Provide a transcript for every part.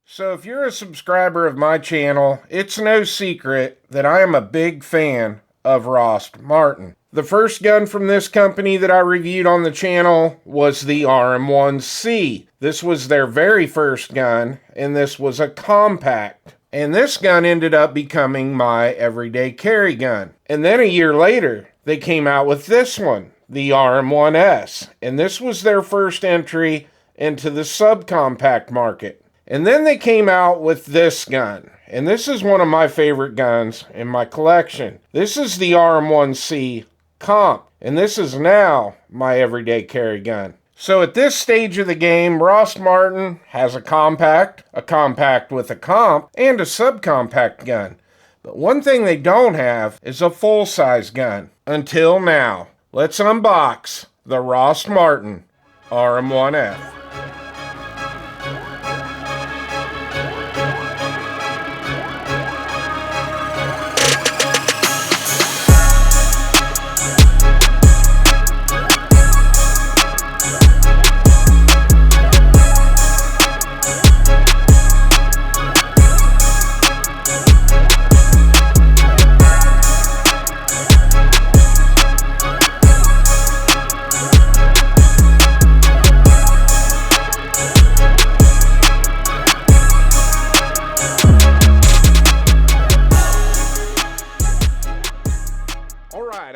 So if you're a subscriber of my channel, it's no secret that I am a big fan of Rost Martin. The first gun from this company that I reviewed on the channel was the RM1C. This was their very first gun, and this was a compact. And this gun ended up becoming my everyday carry gun. And then a year later, they came out with this one, the RM1S. And this was their first entry into the subcompact market. And then they came out with this gun, and this is one of my favorite guns in my collection. This is the RM1C Comp, and this is now my everyday carry gun. So at this stage of the game, Rost Martin has a compact with a comp, and a subcompact gun. But one thing they don't have is a full-size gun. Until now. Let's unbox the Rost Martin RM1F.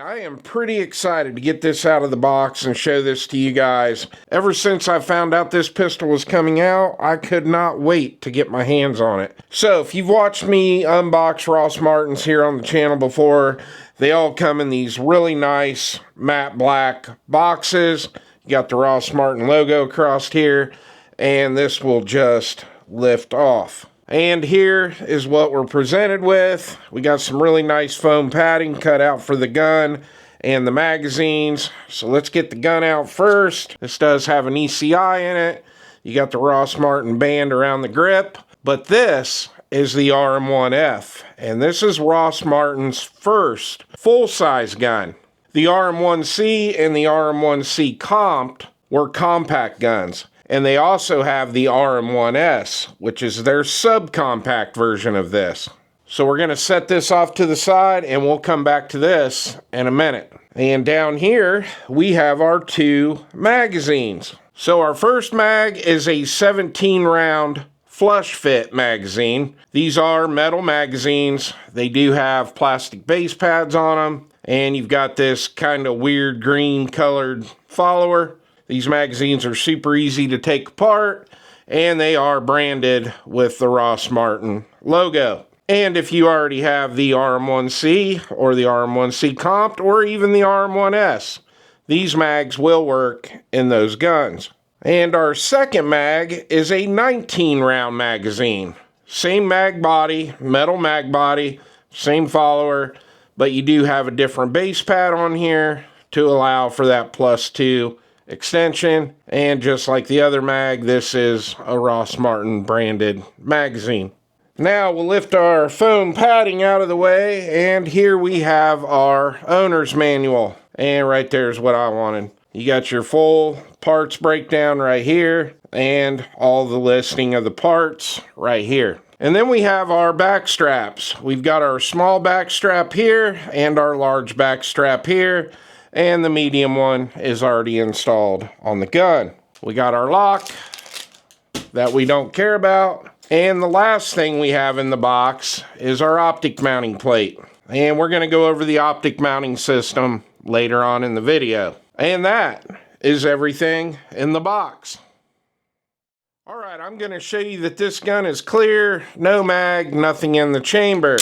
I am pretty excited to get this out of the box and show this to you guys. Ever since I found out this pistol was coming out, I could not wait to get my hands on it. So if you've watched me unbox Rost Martins here on the channel before, they all come in these really nice matte black boxes. You got the Rost Martin logo across here, and this will just lift off. And here is what we're presented with. We got some really nice foam padding cut out for the gun and the magazines. So let's get the gun out first. This does have an ECI in it. You got the Rost Martin band around the grip. But this is the RM1F. And this is Rost Martin's first full-size gun. The RM1C and the RM1C Comp were compact guns. And they also have the RM1S, which is their subcompact version of this. So we're going to set this off to the side, and we'll come back to this in a minute. And down here, we have our two magazines. So our first mag is a 17-round flush fit magazine. These are metal magazines. They do have plastic base pads on them, and you've got this kind of weird green colored follower. These magazines are super easy to take apart, and they are branded with the Rost Martin logo. And if you already have the RM1C or the RM1C Comp or even the RM1S, these mags will work in those guns. And our second mag is a 19-round magazine. Same mag body, metal mag body, same follower, but you do have a different base pad on here to allow for that +2 extension. And just like the other mag, this is a Rost Martin branded magazine. Now we'll lift our foam padding out of the way, and here we have our owner's manual. And right there is what I wanted. You got your full parts breakdown right here, and all the listing of the parts right here. And then we have our back straps. We've got our small back strap here and our large back strap here. And the medium one is already installed on the gun. We got our lock that we don't care about. And the last thing we have in the box is our optic mounting plate. And we're going to go over the optic mounting system later on in the video. And that is everything in the box. Alright, I'm going to show you that this gun is clear, no mag, nothing in the chamber.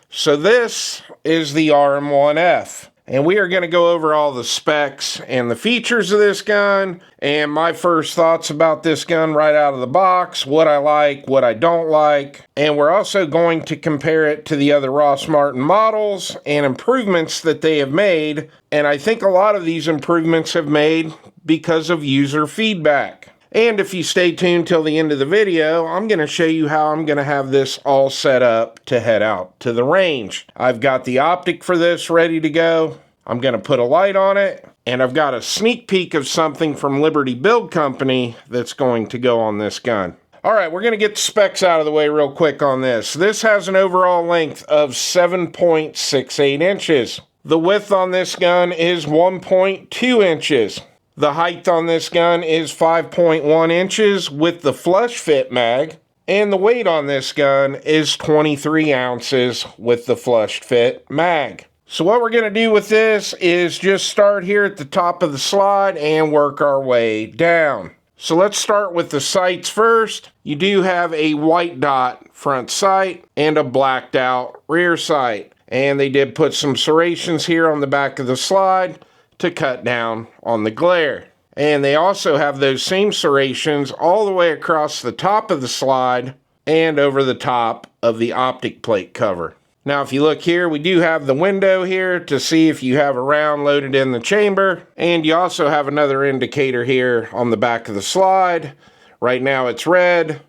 So this is the RM1F. And we are going to go over all the specs and the features of this gun, and my first thoughts about this gun right out of the box, what I like, what I don't like. And we're also going to compare it to the other Rost Martin models and improvements that they have made. And I think a lot of these improvements have made because of user feedback. And if you stay tuned till the end of the video, I'm going to show you how I'm going to have this all set up to head out to the range. I've got the optic for this ready to go. I'm going to put a light on it, and I've got a sneak peek of something from Liberty Build Company that's going to go on this gun. All right, we're going to get the specs out of the way real quick on this. This has an overall length of 7.68 inches. The width on this gun is 1.2 inches. The height on this gun is 5.1 inches with the flush fit mag. And the weight on this gun is 23 ounces with the flush fit mag. So what we're going to do with this is just start here at the top of the slide and work our way down. So let's start with the sights first. You do have a white dot front sight and a blacked out rear sight. And they did put some serrations here on the back of the slide to cut down on the glare. And they also have those same serrations all the way across the top of the slide and over the top of the optic plate cover. Now if you look here, we do have the window here to see if you have a round loaded in the chamber, and you also have another indicator here on the back of the slide. Right now it's red,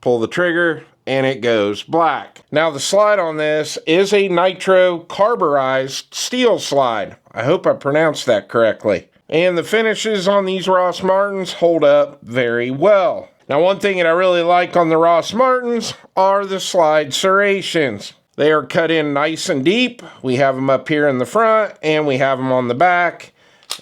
pull the trigger, and it goes black. Now the slide on this is a nitro carburized steel slide. I hope I pronounced that correctly. And the finishes on these Rost Martins hold up very well. Now one thing that I really like on the Rost Martins are the slide serrations. They are cut in nice and deep. We have them up here in the front and we have them on the back,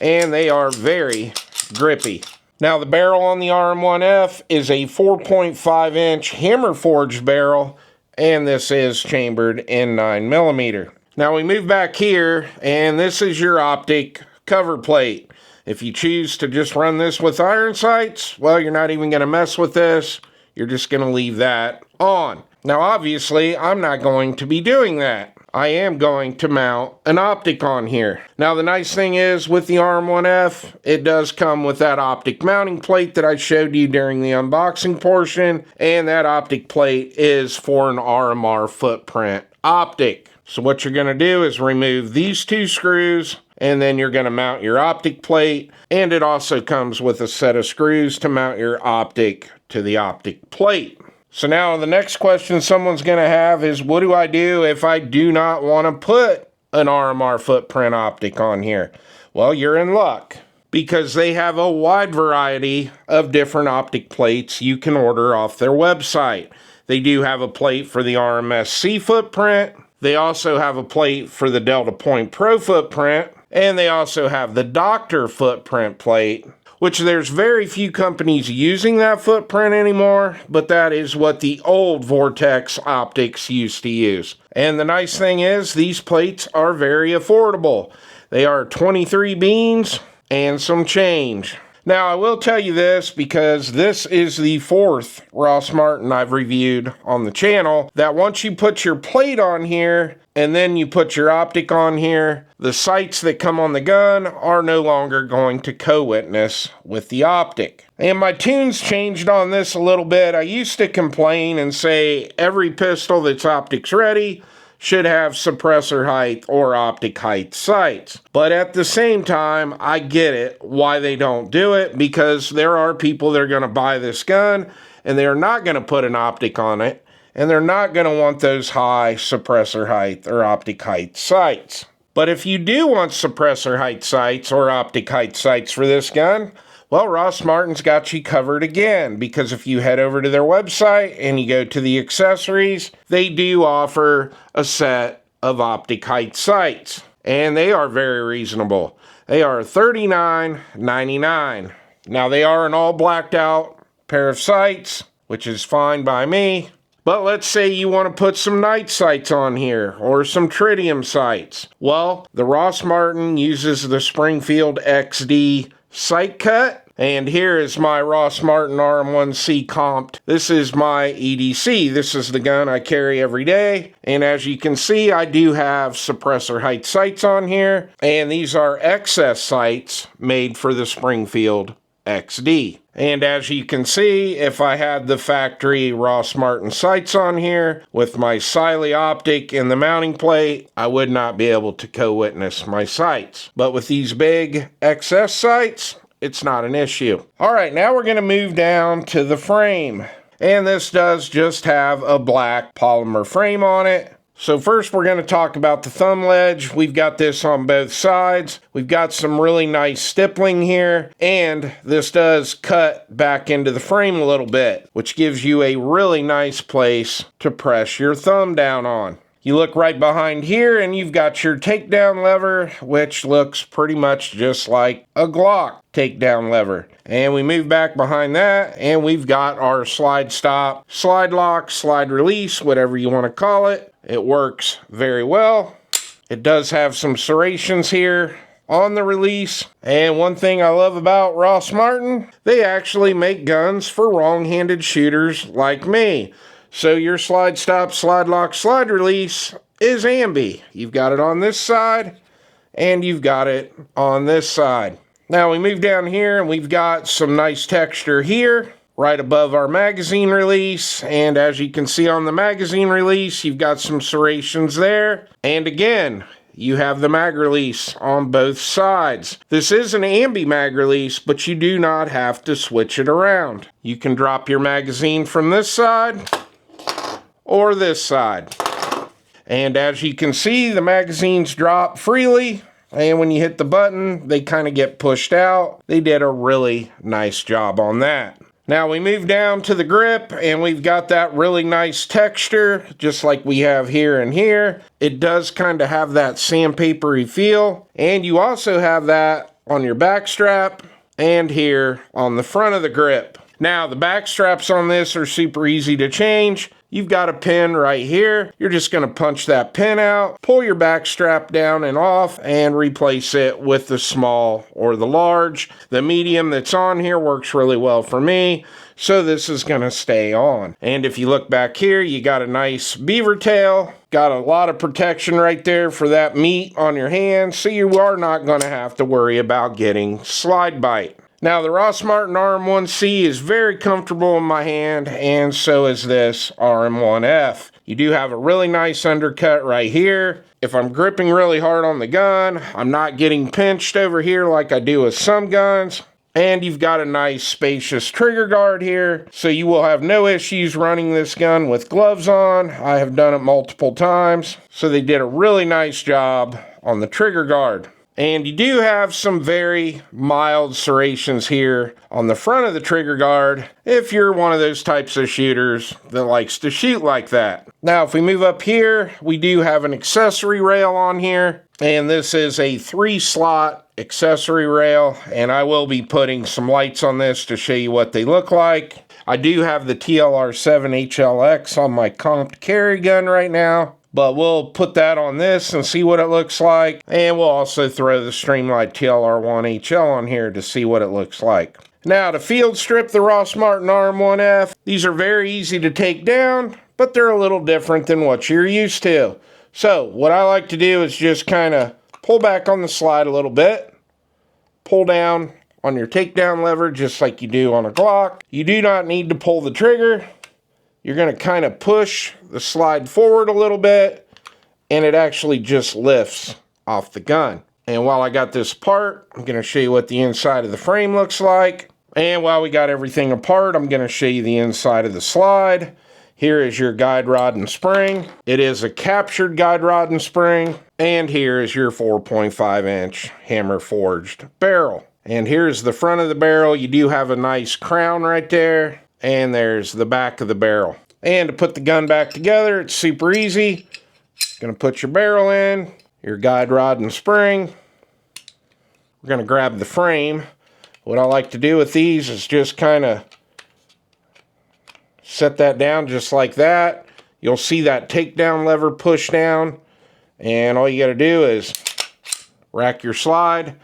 and they are very grippy. Now the barrel on the RM1F is a 4.5 inch hammer forged barrel, and this is chambered in 9mm. Now we move back here, and this is your optic cover plate. If you choose to just run this with iron sights, well, you're not even going to mess with this. You're just going to leave that on. Now obviously I'm not going to be doing that. I am going to mount an optic on here. Now the nice thing is with the RM1F, it does come with that optic mounting plate that I showed you during the unboxing portion, and that optic plate is for an RMR footprint optic. So what you're going to do is remove these two screws, and then you're going to mount your optic plate, and it also comes with a set of screws to mount your optic to the optic plate. So now the next question someone's going to have is, what do I do if I do not want to put an RMR footprint optic on here? Well, you're in luck, because they have a wide variety of different optic plates you can order off their website. They do have a plate for the RMSC footprint. They also have a plate for the Delta Point Pro footprint. And they also have the Doctor footprint plate, which there's very few companies using that footprint anymore, but that is what the old Vortex optics used to use. And the nice thing is, these plates are very affordable. They are 23 beans and some change. Now I will tell you this, because this is the fourth Rost Martin I've reviewed on the channel, that once you put your plate on here and then you put your optic on here, the sights that come on the gun are no longer going to co-witness with the optic. And my tunes changed on this a little bit. I used to complain and say every pistol that's optics ready should have suppressor height or optic height sights. But at the same time, I get it why they don't do it, because there are people that are going to buy this gun and they're not going to put an optic on it, and they're not going to want those high suppressor height or optic height sights. But if you do want suppressor height sights or optic height sights for this gun, well, Rost Martin's got you covered again, because if you head over to their website and you go to the accessories, they do offer a set of optic height sights, and they are very reasonable. They are $39.99. Now they are an all blacked out pair of sights, which is fine by me. But let's say you want to put some night sights on here, or some tritium sights. Well, the Rost Martin uses the Springfield XD sight cut. And here is my Rost Martin RM1C comped. This is my EDC. This is the gun I carry every day. And as you can see, I do have suppressor height sights on here. And these are excess sights made for the Springfield XD. And as you can see, if I had the factory Rost Martin sights on here with my Siley optic and the mounting plate, I would not be able to co-witness my sights. But with these big XS sights, it's not an issue. All right, now we're going to move down to the frame. And this does just have a black polymer frame on it. So first we're going to talk about the thumb ledge. We've got this on both sides. We've got some really nice stippling here, and this does cut back into the frame a little bit, which gives you a really nice place to press your thumb down on. You look right behind here and you've got your takedown lever, which looks pretty much just like a Glock takedown lever. And we move back behind that and we've got our slide stop, slide lock, slide release, whatever you want to call it. It works very well. It does have some serrations here on the release. And one thing I love about Rost Martin, they actually make guns for wrong-handed shooters like me. So your slide stop, slide lock, slide release is ambi. You've got it on this side and you've got it on this side. Now we move down here and we've got some nice texture here right above our magazine release, and as you can see on the magazine release, you've got some serrations there, and again, you have the mag release on both sides. This is an ambi mag release, but you do not have to switch it around. You can drop your magazine from this side or this side. And as you can see, the magazines drop freely, and when you hit the button, they kind of get pushed out. They did a really nice job on that. Now we move down to the grip and we've got that really nice texture, just like we have here and here. It does kind of have that sandpapery feel, and you also have that on your back strap and here on the front of the grip. Now the back straps on this are super easy to change. You've got a pin right here. You're just going to punch that pin out, pull your back strap down and off, and replace it with the small or the large. The medium that's on here works really well for me, so this is going to stay on. And if you look back here, you got a nice beaver tail. Got a lot of protection right there for that meat on your hand, so you are not going to have to worry about getting slide bite. Now the Rost Martin RM1C is very comfortable in my hand, and so is this RM1F. You do have a really nice undercut right here. If I'm gripping really hard on the gun, I'm not getting pinched over here like I do with some guns. And you've got a nice spacious trigger guard here, so you will have no issues running this gun with gloves on. I have done it multiple times, so they did a really nice job on the trigger guard. And you do have some very mild serrations here on the front of the trigger guard if you're one of those types of shooters that likes to shoot like that. Now if we move up here, we do have an accessory rail on here, and this is a 3-slot accessory rail, and I will be putting some lights on this to show you what they look like. I do have the TLR7 HLX on my comped carry gun right now, but we'll put that on this and see what it looks like. And we'll also throw the Streamlight TLR1 HL on here to see what it looks like. Now to field strip the Rost Martin RM1F, these are very easy to take down, but they're a little different than what you're used to. So what I like to do is just kind of pull back on the slide a little bit, pull down on your takedown lever just like you do on a Glock. You do not need to pull the trigger. You're going to kind of push the slide forward a little bit, and it actually just lifts off the gun. And while I got this apart, I'm going to show you what the inside of the frame looks like. And while we got everything apart, I'm going to show you the inside of the slide. Here is your guide rod and spring. It is a captured guide rod and spring. And here is your 4.5-inch hammer forged barrel. And here's the front of the barrel. You do have a nice crown right there. And there's the back of the barrel. And to put the gun back together, it's super easy. Gonna put your barrel in, your guide rod and spring. We're gonna grab the frame. What I like to do with these is just kind of set that down just like that. You'll see that takedown lever push down, and all you gotta do is rack your slide,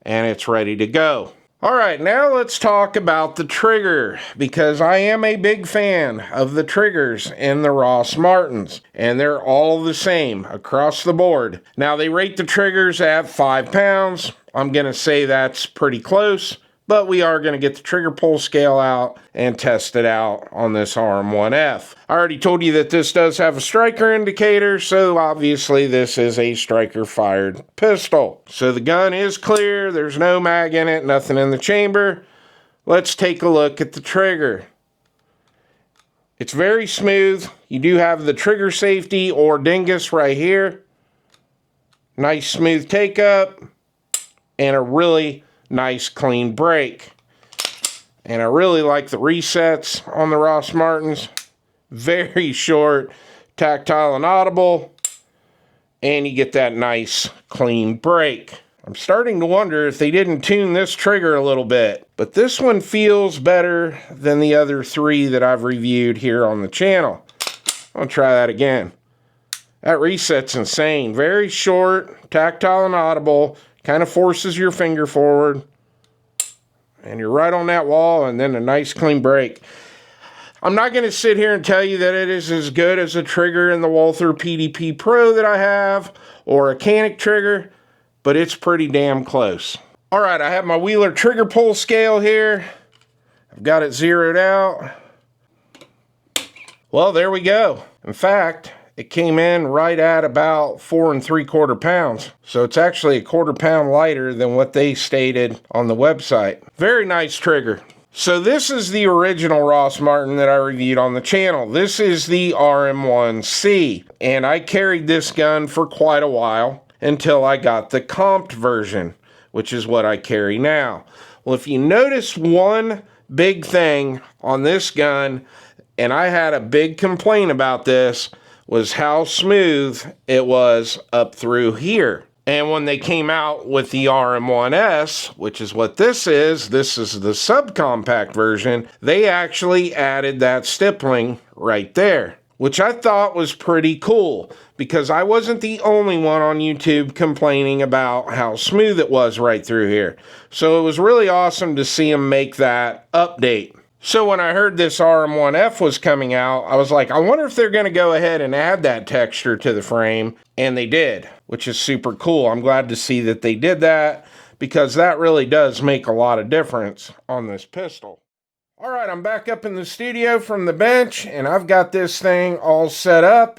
and it's ready to go. Alright, now let's talk about the trigger, because I am a big fan of the triggers in the Rost Martins, and they're all the same across the board. Now they rate the triggers at 5 pounds. I'm going to say that's pretty close, but we are going to get the trigger pull scale out and test it out on this RM1F. I already told you that this does have a striker indicator, so obviously this is a striker fired pistol. So the gun is clear, there's no mag in it, nothing in the chamber. Let's take a look at the trigger. It's very smooth. You do have the trigger safety or dingus right here. Nice smooth take up. And a really nice clean brake. And I really like the resets on the Rost Martins. Very short, tactile and audible. And you get that nice clean brake. I'm starting to wonder if they didn't tune this trigger a little bit. But this one feels better than the other three that I've reviewed here on the channel. I'll try that again. That reset's insane. Very short, tactile and audible. Kind of forces your finger forward. And you're right on that wall, and then a nice clean brake. I'm not going to sit here and tell you that it is as good as a trigger in the Walther PDP Pro that I have, or a Canic trigger, but it's pretty damn close. Alright, I have my Wheeler trigger pull scale here. I've got it zeroed out. Well, there we go. In fact, it came in right at about 4 3/4 pounds. So it's actually a 1/4 pound lighter than what they stated on the website. Very nice trigger. So this is the original Rost Martin that I reviewed on the channel. This is the RM1C. And I carried this gun for quite a while until I got the comped version, which is what I carry now. Well, if you notice one big thing on this gun, and I had a big complaint about this, was how smooth it was up through here. And when they came out with the RM1S, which is what this is the subcompact version, they actually added that stippling right there, which I thought was pretty cool, because I wasn't the only one on YouTube complaining about how smooth it was right through here. So it was really awesome to see them make that update. So when I heard this RM1F was coming out, I was like, I wonder if they're going to go ahead and add that texture to the frame. And they did, which is super cool. I'm glad to see that they did that, because that really does make a lot of difference on this pistol. All right, I'm back up in the studio from the bench, and I've got this thing all set up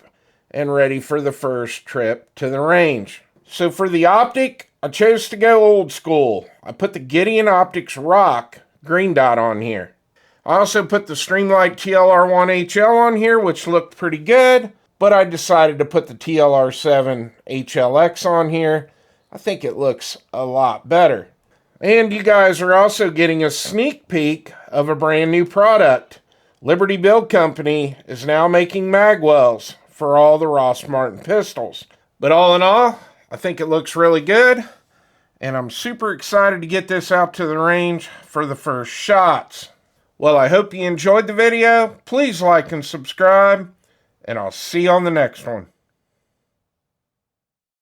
and ready for the first trip to the range. So for the optic, I chose to go old school. I put the Gideon Optics Rock green dot on here. I also put the Streamlight TLR1HL on here, which looked pretty good, but I decided to put the TLR7 HLX on here. I think it looks a lot better. And you guys are also getting a sneak peek of a brand new product. Liberty Build Company is now making magwells for all the Rost Martin pistols. But all in all, I think it looks really good, and I'm super excited to get this out to the range for the first shots. Well, I hope you enjoyed the video. Please like and subscribe, and I'll see you on the next one.